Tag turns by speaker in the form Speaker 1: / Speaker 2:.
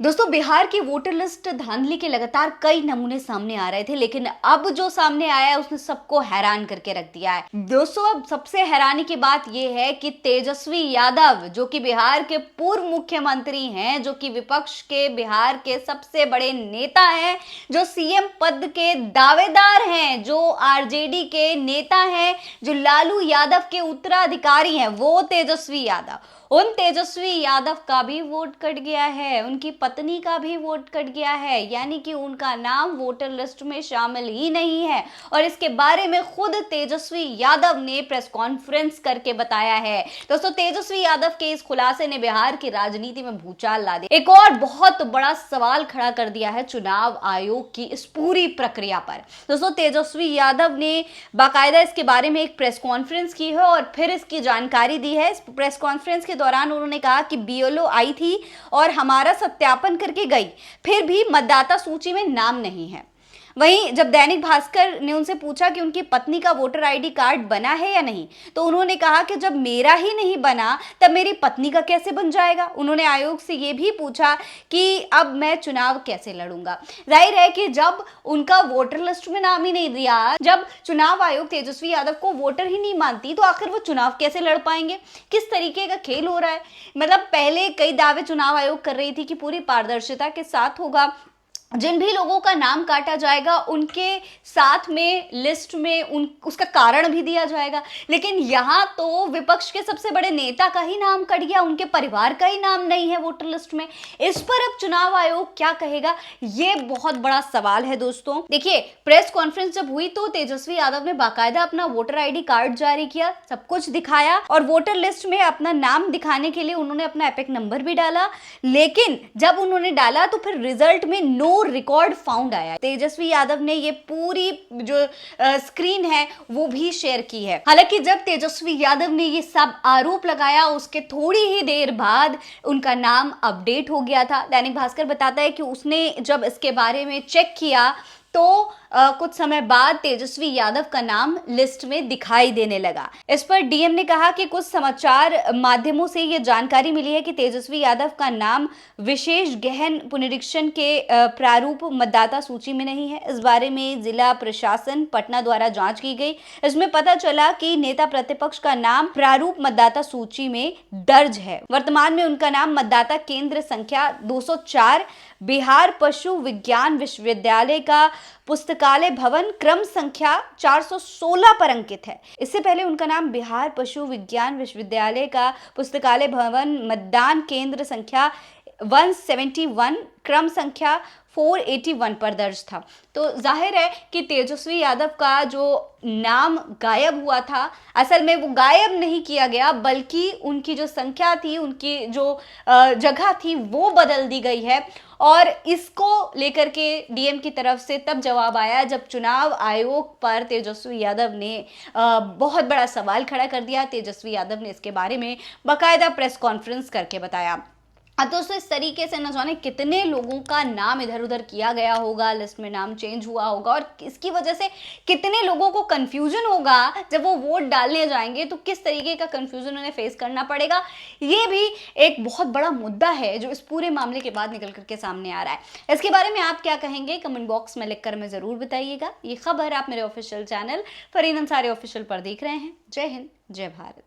Speaker 1: दोस्तों, बिहार की voter list धांधली के लगातार कई नमूने सामने आ रहे थे, लेकिन अब जो सामने आया है उसने सबको हैरान करके रख दिया है। दोस्तों, अब सबसे हैरानी की बात यह है कि तेजस्वी यादव, जो कि बिहार के पूर्व मुख्यमंत्री हैं, जो कि विपक्ष के बिहार के सबसे बड़े नेता हैं, जो सीएम पद के दावेदार हैं, जो आरजेडी के नेता हैं, जो लालू यादव के उत्तराधिकारी हैं, वो तेजस्वी यादव, उन तेजस्वी यादव का भी वोट कट गया है, उनकी पत्नी का भी वोट कट गया है, यानी कि उनका नाम वोटर लिस्ट में शामिल ही नहीं है। और इसके बारे में खुद तेजस्वी यादव ने प्रेस कॉन्फ्रेंस करके बताया है। दोस्तों, तेजस्वी यादव के इस खुलासे ने बिहार की राजनीति में भूचाल ला दिया, एक और बहुत बड़ा सवाल खड़ा कर दिया है चुनाव आयोग की इस पूरी प्रक्रिया पर। दोस्तों, तेजस्वी यादव ने बाकायदा इसके बारे में एक प्रेस कॉन्फ्रेंस की है और फिर इसकी जानकारी दी है। इस प्रेस कॉन्फ्रेंस के दौरान उन्होंने कहा कि बीएलओ आई थी और हमारा सत्यापन करके गई, फिर भी मतदाता सूची में नाम नहीं है। वहीं जब दैनिक भास्कर ने उनसे पूछा कि उनकी पत्नी का वोटर आईडी कार्ड बना है या नहीं, तो उन्होंने कहा कि जब मेरा ही नहीं बना तब मेरी पत्नी का कैसे बन जाएगा। उन्होंने आयोग से यह भी पूछा कि अब मैं चुनाव कैसे लड़ूंगा। जाहिर है कि जब उनका वोटर लिस्ट में नाम ही नहीं दिया, जब चुनाव आयोग तेजस्वी यादव को वोटर ही नहीं मानती, तो आखिर वो चुनाव कैसे लड़ पाएंगे। किस तरीके का खेल हो रहा है। मतलब पहले कई दावे चुनाव आयोग कर रही थी कि पूरी पारदर्शिता के साथ होगा, जिन भी लोगों का नाम काटा जाएगा उनके साथ में लिस्ट में उसका कारण भी दिया जाएगा, लेकिन यहाँ तो विपक्ष के सबसे बड़े नेता का ही नाम कट गया, उनके परिवार का ही नाम नहीं है वोटर लिस्ट में। इस पर अब चुनाव आयोग क्या कहेगा, ये बहुत बड़ा सवाल है। दोस्तों देखिए, प्रेस कॉन्फ्रेंस जब हुई तो तेजस्वी यादव ने बाकायदा अपना वोटर आईडी कार्ड जारी किया, सब कुछ दिखाया और वोटर लिस्ट में अपना नाम दिखाने के लिए उन्होंने अपना एपिक नंबर भी डाला, लेकिन जब उन्होंने डाला तो फिर रिजल्ट में नो रिकॉर्ड फाउंड आया। तेजस्वी यादव ने ये पूरी जो स्क्रीन है वो भी शेयर की है। हालांकि जब तेजस्वी यादव ने ये सब आरोप लगाया, उसके थोड़ी ही देर बाद उनका नाम अपडेट हो गया था। दैनिक भास्कर बताता है कि उसने जब इसके बारे में चेक किया तो कुछ समय बाद तेजस्वी यादव का नाम लिस्ट में दिखाई देने लगा। इस पर डीएम ने कहा कि कुछ समाचार माध्यमों से यह जानकारी मिली है कि तेजस्वी यादव का नाम विशेष गहन पुनरीक्षण के प्रारूप मतदाता सूची में नहीं है। इस बारे में जिला प्रशासन पटना द्वारा जांच की गई। इसमें पता चला कि नेता प्रतिपक्ष का नाम प्रारूप मतदाता सूची में दर्ज है। वर्तमान में उनका नाम मतदाता केंद्र संख्या 204 बिहार पशु विज्ञान विश्वविद्यालय का पुस्तकालय भवन क्रम संख्या 416 पर अंकित है। इससे पहले उनका नाम बिहार पशु विज्ञान विश्वविद्यालय का पुस्तकालय भवन मतदान केंद्र संख्या 171 क्रम संख्या 481 पर दर्ज था। तो जाहिर है कि तेजस्वी यादव का जो नाम गायब हुआ था, असल में वो गायब नहीं किया गया, बल्कि उनकी जो संख्या थी, उनकी जो जगह थी वो बदल दी गई है। और इसको लेकर के डीएम की तरफ से तब जवाब आया जब चुनाव आयोग पर तेजस्वी यादव ने बहुत बड़ा सवाल खड़ा कर दिया। तेजस्वी यादव ने इसके बारे में बाकायदा प्रेस कॉन्फ्रेंस करके बताया। अब दोस्तों, इस तरीके से न जाने कितने लोगों का नाम इधर उधर किया गया होगा, लिस्ट में नाम चेंज हुआ होगा और इसकी वजह से कितने लोगों को कंफ्यूजन होगा जब वो वोट डालने जाएंगे, तो किस तरीके का कंफ्यूजन उन्हें फेस करना पड़ेगा। ये भी एक बहुत बड़ा मुद्दा है जो इस पूरे मामले के बाद निकल करके सामने आ रहा है। इसके बारे में आप क्या कहेंगे, कमेंट बॉक्स में लिखकर हमें जरूर बताइएगा। ये खबर आप मेरे official channel Fareen Ansari official पर देख रहे हैं। जय हिंद, जय भारत।